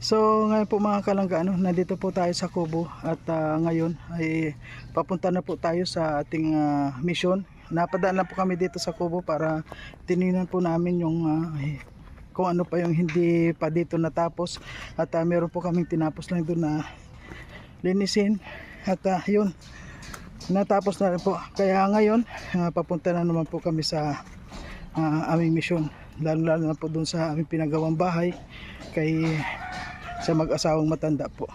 So ngayon po mga kalangga, nandito po tayo sa Kubo at ngayon ay papunta na po tayo sa ating mission. Napadaan na po kami dito sa Kubo para tinignan po namin yung kung ano pa yung hindi pa dito natapos at meron po kaming tinapos lang doon na linisin at yun, natapos na rin po. Kaya ngayon papunta na naman po kami sa aming mission, lalo na po doon sa aming pinagawang bahay kay sa mag-asawang matanda po.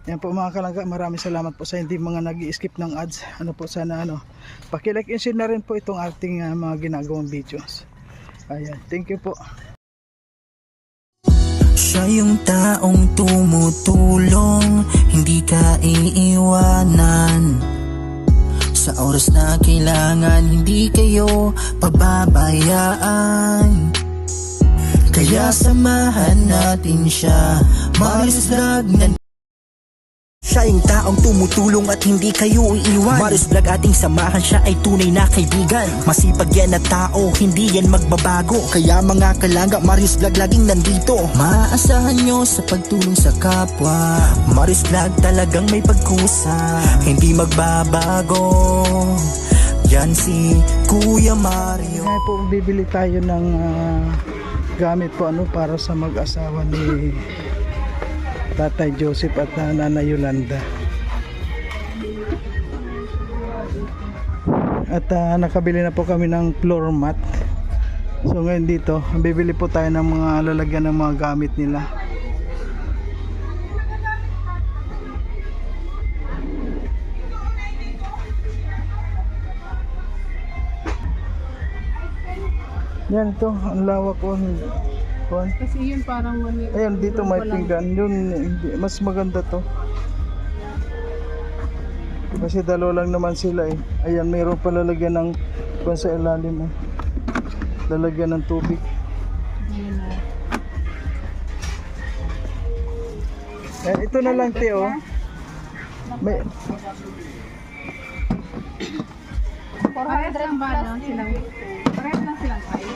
Yan po mga kalangga, maraming salamat po sa hindi mga nag-i-skip ng ads. Sana paki-like and share na rin po itong ating mga ginagawang videos. Ayan, thank you po. Siya yung taong tumutulong, hindi ka iiwanan. Sa oras na kailangan, hindi kayo pababayaan. Kaya samahan natin siya, Marius Vlog na. Siya yung taong tumutulong at hindi kayo iiwan. Marius Vlog ating samahan, siya ay tunay na kaibigan. Masipag yan na tao, hindi yan magbabago. Kaya mga kalangga, Marius Vlog laging nandito. Maaasahan nyo sa pagtulong sa kapwa. Marius Vlog talagang may pagkusa, hindi magbabago. Yan si Kuya Mario. Ngayon po bibili tayo ng gamit po para sa mag-asawa ni Tatay Joseph at Nanay Yolanda. At nakabili na po kami ng floor mat. So ngayon dito, bibili po tayo ng mga lalagyan ng mga gamit nila. Yan ito, ang lawak po. Kasi yun parang Ayan, dito may pinggan. Yun, mas maganda to. Kasi dalawa lang naman sila eh. Ayan, mayroon pa lalagyan ng kung sa ilalim eh. Lalagyan ng tubig. Ayan, ito na lang Teo. May... Parehas lang ba lang silang? Parehas lang silang kayo?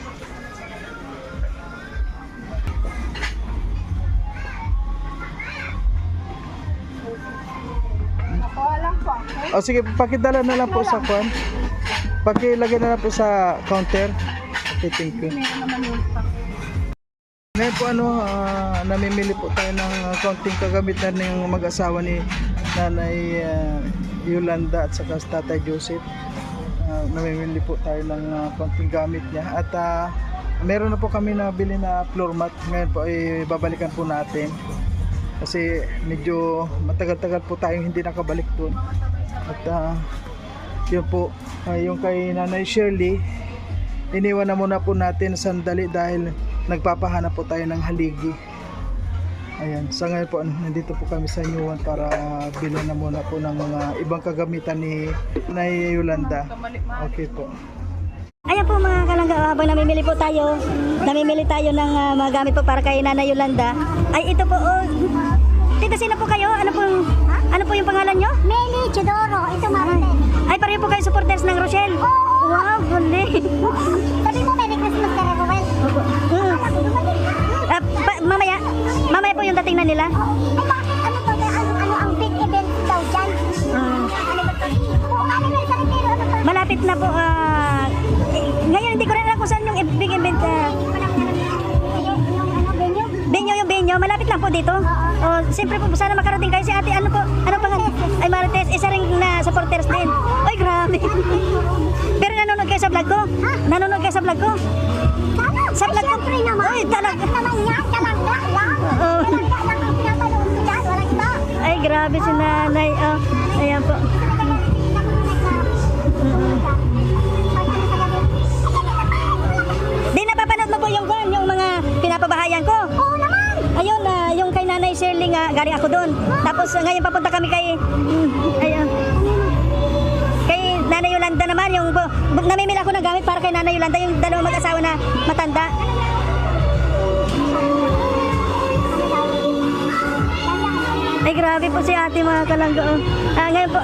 Nakuha lang po ako. O sige, pakidala na lang po sa kwan. Pakilagay na lang po sa counter. Okay, thank you. Meron naman yung stock. Ngayon po namimili po tayo ng konting kagamitan ng mag-asawa ni Nanay Yolanda at saka Tatay Joseph. Namimili po tayo ng konting gamit niya at meron na po kami nabili na floor mat. Ngayon po ay babalikan po natin kasi medyo matagal-tagal po tayong hindi nakabalik doon. At yun po, yung kay Nanay Shirley, iniwan na muna po natin sandali dahil nagpapahanap po tayo ng haligi. Ayan, sa ngayon po nandito po kami sa Inuwan para bilhin na muna po ng mga ibang kagamitan ni Nanay Yolanda. Okay po. Ayan po mga kalangga, habang namimili tayo ng mga gamit po para kay Nanay Yolanda. Ay ito po, tita, sino po kayo? Ano po yung pangalan nyo? Meli Chidoro, ito Marites. Ay pareho po kayo supporters ng Rochelle? Oo. Wow, galing. Sabi mo Merry Christmas ka rin, Ruel. Mamaya po yung dating na nila. Ay bakit ano to? Ano ang big event daw dyan? Anniversary pero ano to? Malapit na po, ngayon hindi ko rin alam kung saan yung big event. Yung Benyo, malapit lang po dito. Siyempre po, sana makarating kayo si ate. Ano pangalan? Ay Marites, isa rin na supporters din. Ay grabe. Pero nanonood kayo sa vlog ko? Nanonood kayo sa vlog ko? Sa vlog ko? Siyempre naman. Ay talaga. Naman yan, kalangga lang. Oo. Kalangga lang ang pinapanood ko dyan, walang iba. Ay grabe si nanay. Ayan po. Di napapanood mo po yung mga pinapabahayan ko? Oo naman. Ayun, yung kay Nanay Shirley nga, galing ako doon. Tapos ngayon papunta kami kay ayun. Kay Nanay Yolanda naman, yung namimili ako ng gamit para kay Nanay Yolanda, yung dalawang mag-asawa na matanda. Ay grabe po si ate mga kalangga. Ngayon po.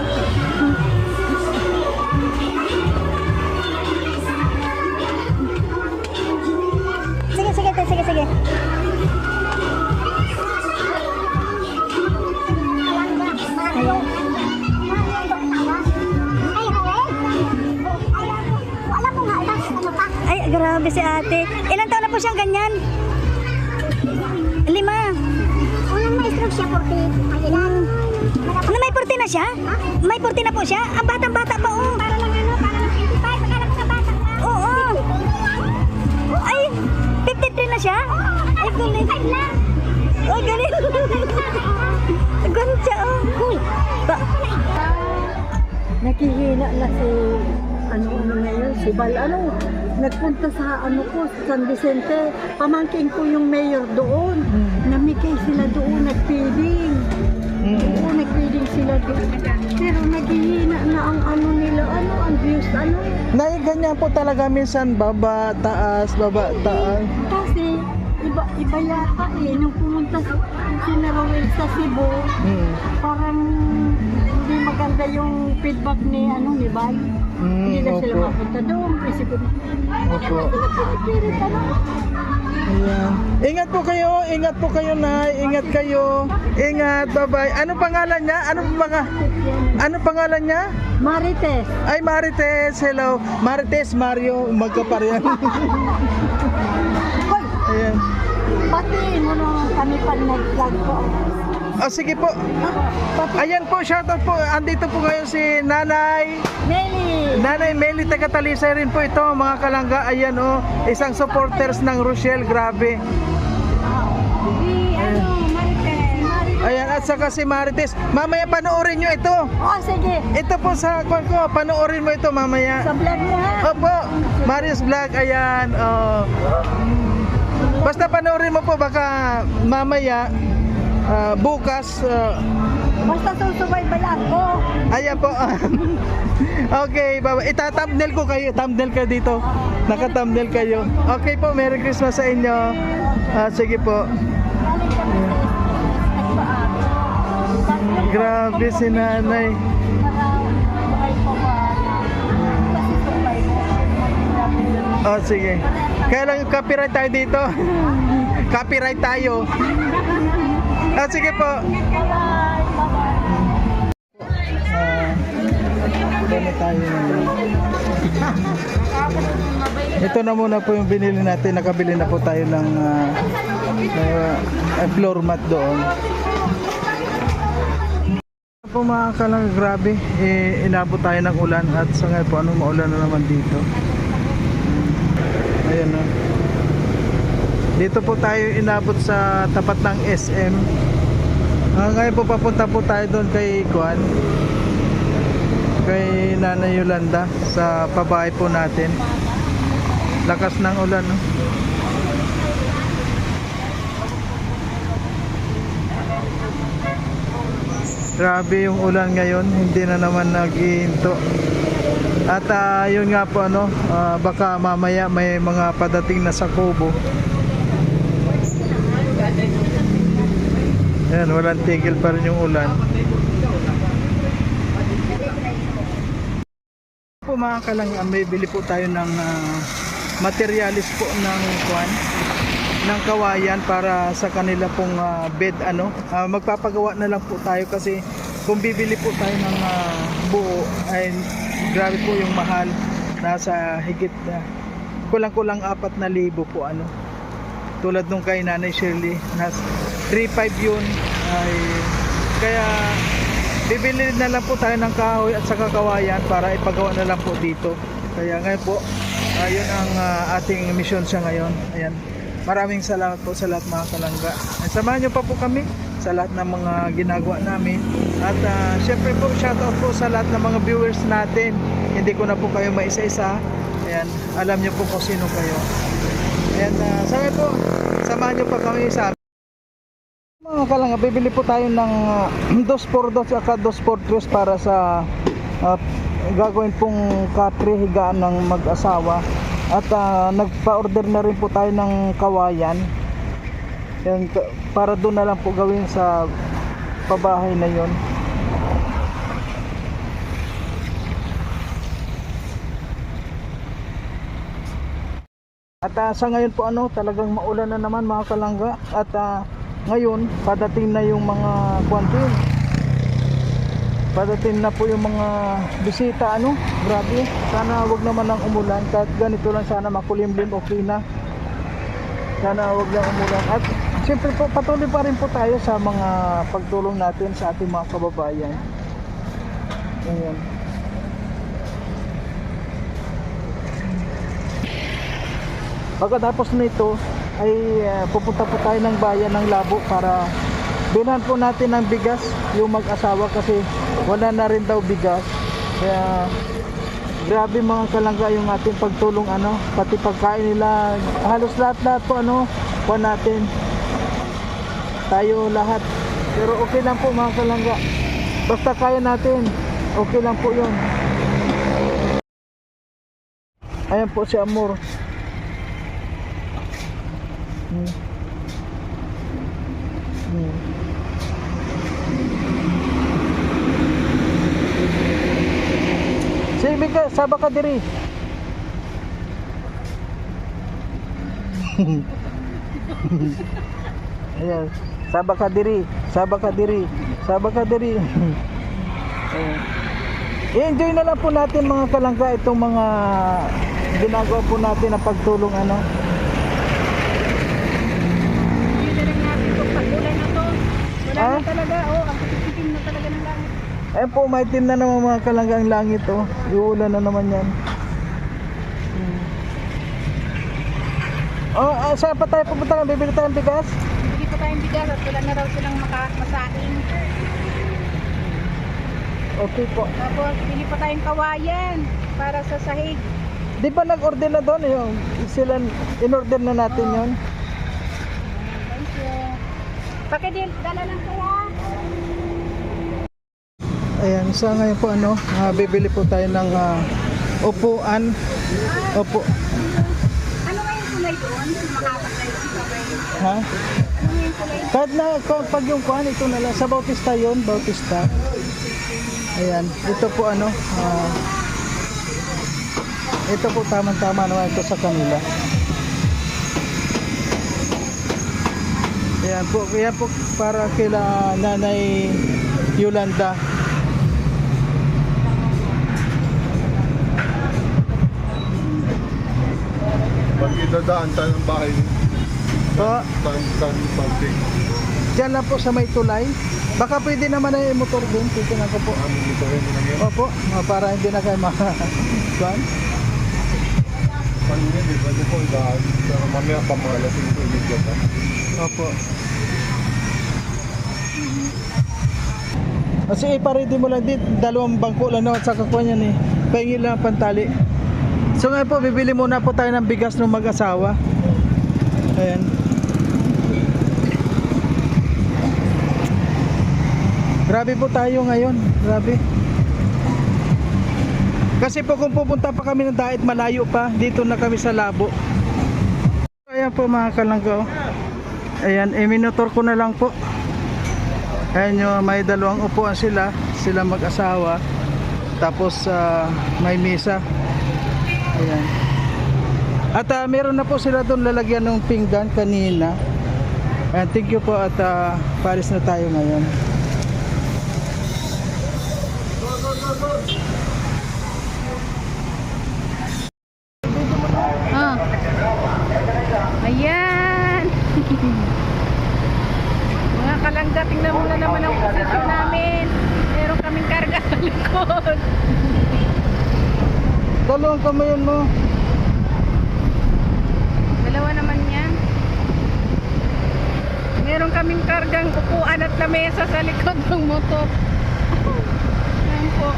Sige. grabe si ate. Ilan taon na po siyang ganyan? 5. Unang ma-stroke siya, 40. May edad. Ano, may 40 na siya? May 40 na po siya? Ang batang-bata pa, oh. Para lang ano, para lang 25. Pagkalap sa bata na. Oo. Ay, 53 na siya? Ay, galing. 25 lang. Ay, galing. Galing siya, oh. Nakihina na si ano ngayon, si Bal, nagpunta sa ko, San Vicente, pamangkin ko yung mayor doon, namigay sila doon, nagpiding. Oo, nagpiding sila doon. Pero naghihina na ang nila, ang views, Nay, ganyan po talaga minsan, baba, taas. Kasi, iba yata nung pumunta si Narowel sa Cebu, parang hindi maganda yung feedback ni Bal. Hindi na sila Opo. mapunta doon. Kasi Opo. ano? Ayan. Ingat po kayo, Nay. Ingat kayo. Ingat, bye-bye. Ano pangalan niya? Ano pangalan niya? Marites. Ay, Marites. Hello. Marites, Mario. Magkaparehan. Ayan. Patiin mo nung kami pa nag-vlog po. Sige po. Ayan po, shoutout po. Andito po ngayon si Nanay Meli, taga Talisay rin po ito, mga kalangga. Ayan isang supporters ng Rochelle, grabe. Marites. Ayan, at saka si Marites. Mamaya panoorin nyo ito. Sige. Ito po sa kwan ko, panoorin mo ito mamaya. Sa vlog mo ha. Opo, Marius Vlog, ayan. Basta panoorin mo po, baka mamaya, bukas, Basta susubaybay ako. ayan po. Okay, baba. Ita-thumbnail ko kayo. Thumbnail kayo dito. Naka-thumbnail kayo. Okay po, Merry Christmas sa inyo. Sige po. Grabe si nanay. Sige. Kaya lang yung copyright tayo dito. Copyright tayo. Sige po. Dami tayo. Ito na muna po yung binili natin. Nakabili na po tayo ng floor mat doon. Po mga kalang, grabe, inabot tayo ng ulan at sa ngayon po anong maulan na naman dito. Ayan na. Dito po tayo inabot sa tapat ng SM. Ngayon po papunta po tayo doon kay Kuan, kay Nanay Yolanda, sa pabahay po natin. Lakas ng ulan, no? Grabe yung ulan ngayon, hindi na naman nag-iinto. At yun nga po baka mamaya may mga padating na sa Kubo. Ayan, walang tigil pa rin yung ulan. Po mga kalangan, may bili po tayo ng materialis po ng ng kawayan para sa kanila pong bed. Magpapagawa na lang po tayo kasi kung bibili po tayo ng buo ay grabe po yung mahal. Nasa higit na kulang-kulang 4,000 po tulad nung kay Nanay Shirley, 3,500 yun. Ay kaya bibili na lang po tayo ng kahoy at saka kawayan para ipagawa na lang po dito. Kaya ngayon po yun ang ating mission siya ngayon. Ayan. Maraming salamat po sa lahat mga kalangga. Samahan nyo pa po kami sa lahat ng mga ginagawa namin. At syempre po, shoutout po sa lahat ng mga viewers natin. Hindi ko na po kayo maisa-isa. Ayan, alam nyo po kung sino kayo. Ayan, sana po, samahan nyo pa kami sa mga kalangga. Bibili po tayo ng 2x2 at 2x3 para sa gagawin pong katre, higaan ng mag-asawa. At nagpa-order na rin po tayo ng kawayan. Yan, para doon na lang po gawin sa pabahay na yon. At sa ngayon po talagang maulan na naman mga kalangga. At ngayon padating na yung mga kwantin. Padating na po yung mga bisita, ano, grabe. Sana wag naman lang umulan, kahit ganito lang sana makulimlim, okay na. Sana wag lang umulan. At siyempre po, patuloy pa rin po tayo sa mga pagtulong natin sa ating mga kababayan. Ayan. Pagkatapos nito ay pupunta po tayo ng bayan ng Labo para bilhan po natin ng bigas yung mag-asawa kasi wala na rin daw bigas. Kaya grabe mga kalangga yung ating pagtulong, ano, pati pagkain nila, halos lahat po, ano, po natin tayo lahat. Pero okay lang po mga kalangga, basta kaya natin, okay lang po yun. Ayan po si Amor. Sige ka, saba ka diri. Ayan, saba ka diri, saba ka diri, saba ka diri. Ayan. I-enjoy na lang po natin mga kalangga itong mga ginagawa po natin na pagtulong, ano. Wala na talaga, ang pagkitikim na talaga ng langit. Eh po, may team na naman mga kalangga ang langit, oh. Iulan na naman yan. Oh, saan pa tayo pupunta? Bibili tayong bigas? Hindi pa tayong bigas at wala na raw silang masaing. Okay po. Tapos, bili pa tayong kawayan para sa sahig. Di ba nag-order na doon? Yung, sila, in-order na natin yon. Thank you. Pakidil, dala lang kaya. Ayan, sa ngayon po, ano, bibili po tayo ng upuan. Opo. Ano nga yung kulay doon? Makapag na yung kulay. Ha? Ano nga yung kulay? Kahit na, pag yung kuhan, ito na lang. Sa Bautista yon, Bautista. Ayan, ito po ano, ito po tamang-tama naman ito sa kanila. Ayan po, kaya po para kila Nanay Yolanda. Pag idadaan tayo ng bahay ni Po, Tan Public, dyan lang po sa may tulay. Baka pwede naman na yung motor doon, titignan ko po. amin dito rin na nangyari. Opo, para hindi na kayo kuhan. Kanina, di ba? Di po idaan. Pero mamaya pa mga lasing ito, hindi ka. Opo. Kasi iparedy mo lang dito, dalawang bangko lang naman sa kakuha yan eh. Pahingi lang ang pantali. So ngayon po, bibili muna po tayo ng bigas ng mag-asawa. Ayan. Grabe po tayo ngayon, grabe. Kasi po kung pupunta pa kami ng Daet, malayo pa. Dito na kami sa Labo. Ayan po mga kalangga, oh. Ayan, minotor ko na lang po. Ayan yung may dalawang upuan sila mag-asawa. Tapos may misa. Ayan. At meron na po sila doon lalagyan ng pinggan kanina. Ayan, thank you po at paris na tayo ngayon. Ayan! Mga kalangga, tingnan mo na naman ang posisyon namin. Meron kaming karga sa likod. Dalawang kamayan mo. Dalawa naman yan. Meron kaming kargang upuan at lamesa sa likod ng motor. Ayan po.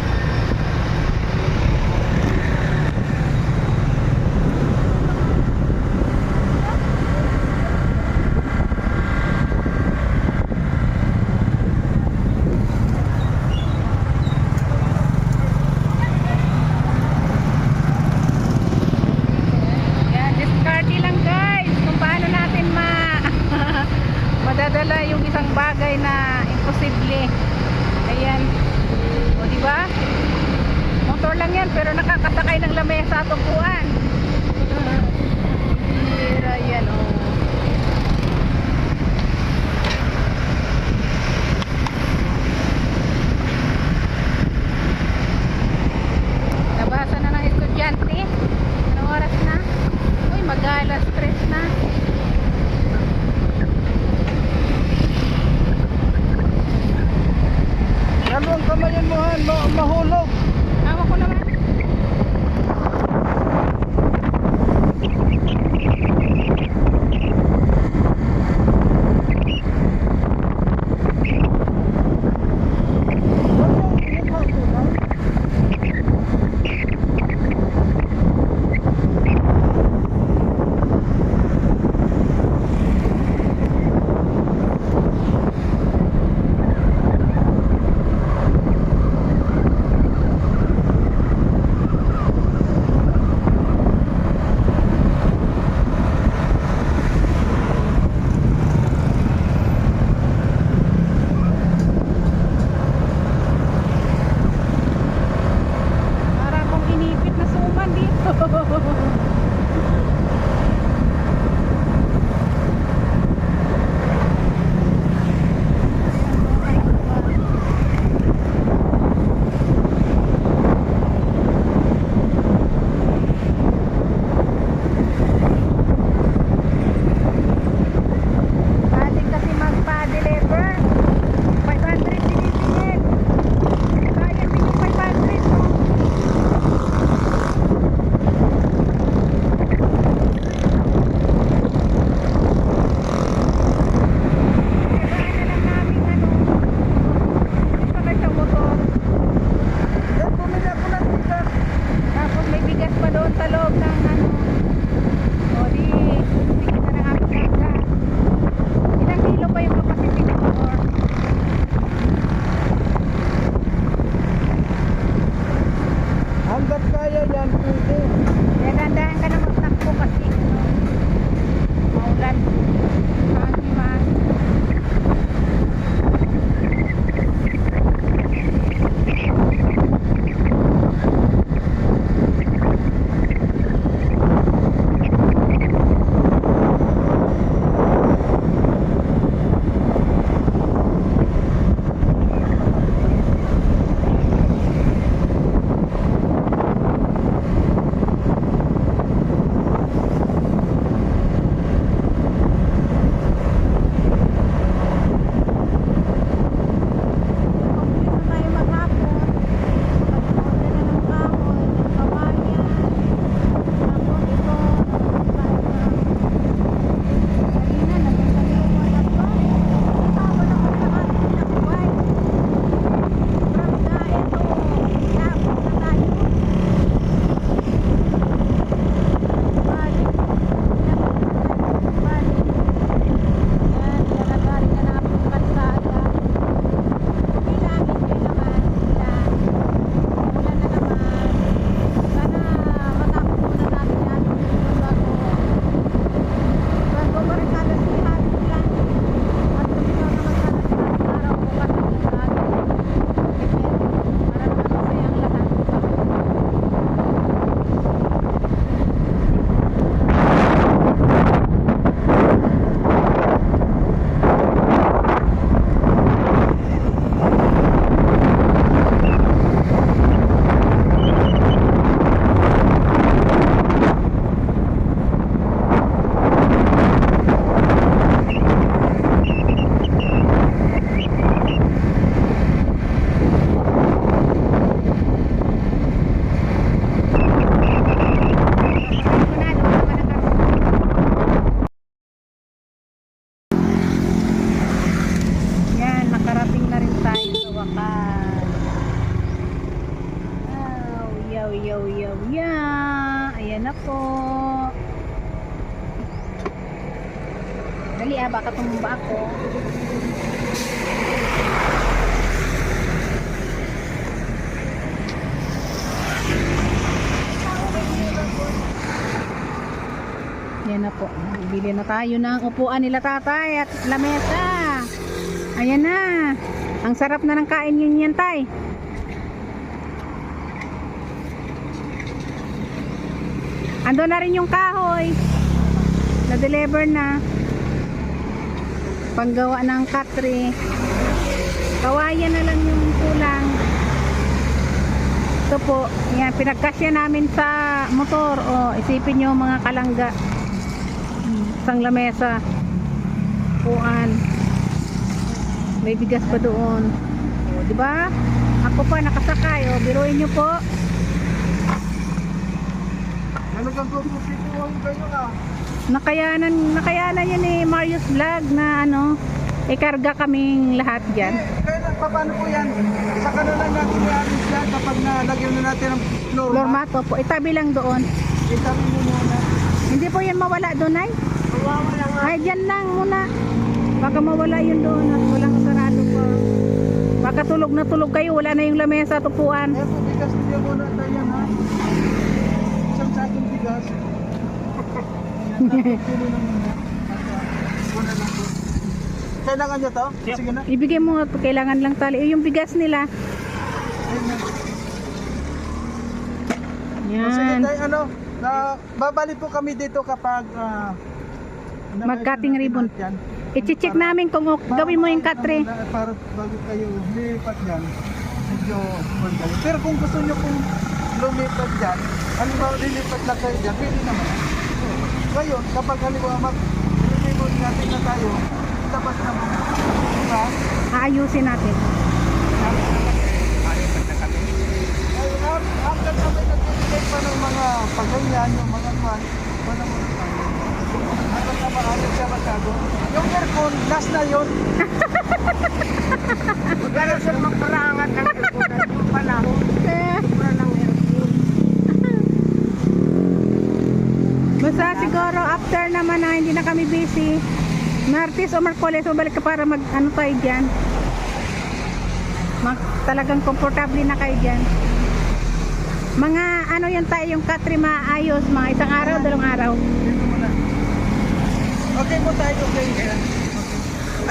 Yan, discarte lang guys kung paano natin madadala yung isang bagay na imposible. Ayan. O di ba? Motor lang yan pero nakakasakay ng lamesa at upuan. Hira yan, oh. baka tumumba ako. Yan na po. Bili na tayo ng upuan nila tatay at lamesa. Ayan na. Ang sarap na ng kain yun yan, tay. Ando na rin yung kahoy. Na-deliver na. Panggawa ng katre. Kawayan na lang yung kulang. Ito po. Yan, pinagkasya namin sa motor. O, isipin nyo mga kalangga. Isang lamesa. Upuan. May bigas pa doon. O, diba? Ako pa nakasakay. O, biruin nyo po. Talagang gumupituan kayo na. Nakayanan yan eh, Marius Vlog na ano, ikarga kaming lahat dyan. Kaya paano po yan? Saka na lang natin i-arrange yan kapag nalagyan na natin ang Floor mat po, itabi lang doon. Itabi mo muna. Hindi po yan mawala doon ay? Mawawala nga. Ay, dyan lang muna. Baka mawala yun doon at walang sarado pa. Baka tulog na tulog kayo, wala na yung lamesa, tupuan. Eh po, bigas niyo muna tayo ha. Isang sakong bigas. Puno na muna. Una lang po. Kailangan nyo to? Sige na. Ibigay mo nga, kailangan lang tali. Yung bigas nila. Ayun na. Sige Yan. tayo, ano, babalik po kami dito kapag Mag-cutting ribbon. Yan. I-check namin kung gawin mo yung katre. Para bago kayo lilipat dyan, medyo magdali. Pero kung gusto nyo pong lumipat dyan, halimbawa lilipat lang kayo dyan, pwede naman. Ngayon, kapag halimbawa mag-remote natin na tayo, tapat na mo. Diba? Aayusin natin. Ay, after kami nag-check pa ng mga pagganyan, yung mga kwan, wala mo na tayo. Hanggang na maayos siya masyado. Yung aircon, last na yun. Gano'n siya magparangat ng aircon at yung panahon. Mura ng aircon. Basta siguro after naman na hindi na kami busy, Martes o Marcoles, mabalik ka para mag ano tayo dyan. Talagang komportable na kayo dyan. Mga ano yan tayo, yung katre maayos, mga isang araw, dalawang araw. Okay po tayo, okay.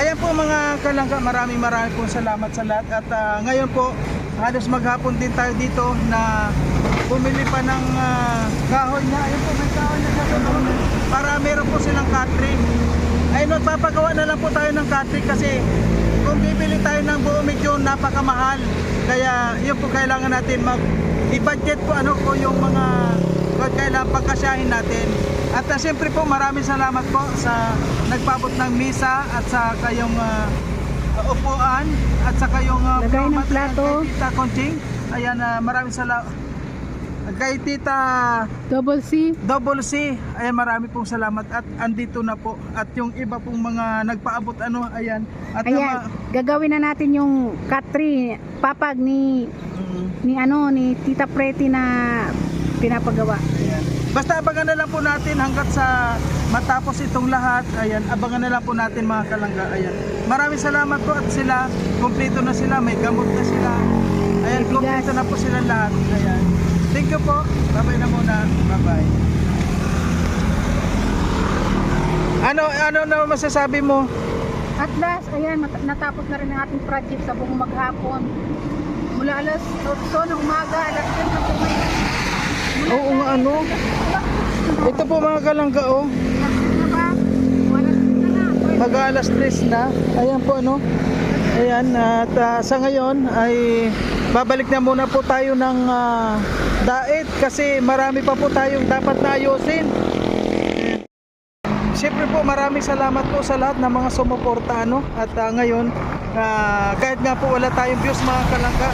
Ayan po mga kalangga, maraming po salamat sa lahat. At ngayon po, halos maghapon din tayo dito na bumili pa ng kahoy na. Ayun po, may kahoy na gagawin para meron po silang catering. Ayun, magpapagawa na lang po tayo ng catering kasi kung bibili tayo ng buo medyo napakamahal. Kaya yun po kailangan natin i-budget po ano po yung mga kailangan pagkasyahin natin. At siyempre po maraming salamat po sa nagpabot ng misa at sa kayong upuan at sa kayong Lagay ng plato. kay Tita Conching. Ayan, maraming salamat. Kay Tita Double C. Ayan, marami pong salamat at andito na po. At yung iba pong mga nagpaabot ano, ayan. At Ayan, gagawin na natin yung katre, papag ni Tita Preti na pinapagawa. Ayan. Basta abangan na lang po natin hanggat sa matapos itong lahat. Ayan, abangan na lang po natin mga kalangga. Ayan. Maraming salamat po at sila, kumpleto na sila, may gamot na sila. Ayan, kumpleto na po sila lahat. Ayan. Thank you po. Bye-bye na muna. Bye-bye. Ano na masasabi mo? At last, ayan, natapos na rin ang ating project sa buong maghapon. Mula alas 8 ng umaga, alas 10 ng umaga. Oo nga ano. Ito po mga kalangga oh. Mag-alas 3 na. Ayan po ano. Ayan at sa ngayon ay babalik na muna po tayo ng daet kasi marami pa po tayong dapat na ayusin. Siyempre po maraming salamat po sa lahat ng mga sumuporta ano. At ngayon kahit nga po wala tayong views mga kalangga,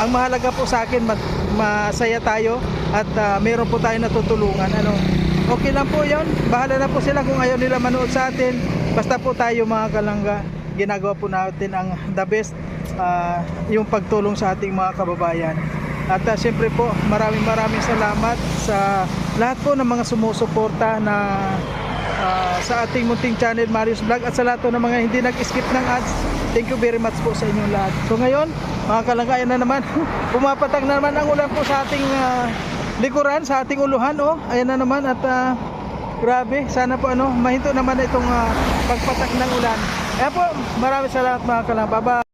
ang mahalaga po sa akin masaya tayo at meron po tayong natutulungan ano. Okay lang po yun, bahala na po sila kung ayaw nila manood sa atin, basta po tayo mga kalangga ginagawa po natin ang the best, yung pagtulong sa ating mga kababayan. At siyempre po maraming salamat sa lahat po ng mga sumusuporta na sa ating munting channel Marius Vlog, at sa lahat po ng mga hindi nag-skip ng ads, thank you very much po sa inyong lahat. So ngayon mga kalangga, ayan na naman pumapatag na naman ang ulan po sa ating likuran, sa ating uluhan. Ayan na naman, at grabe, sana po mahinto naman na itong pagpatak ng ulan. Ayan po, maraming salamat mga kalangga. Bye-bye.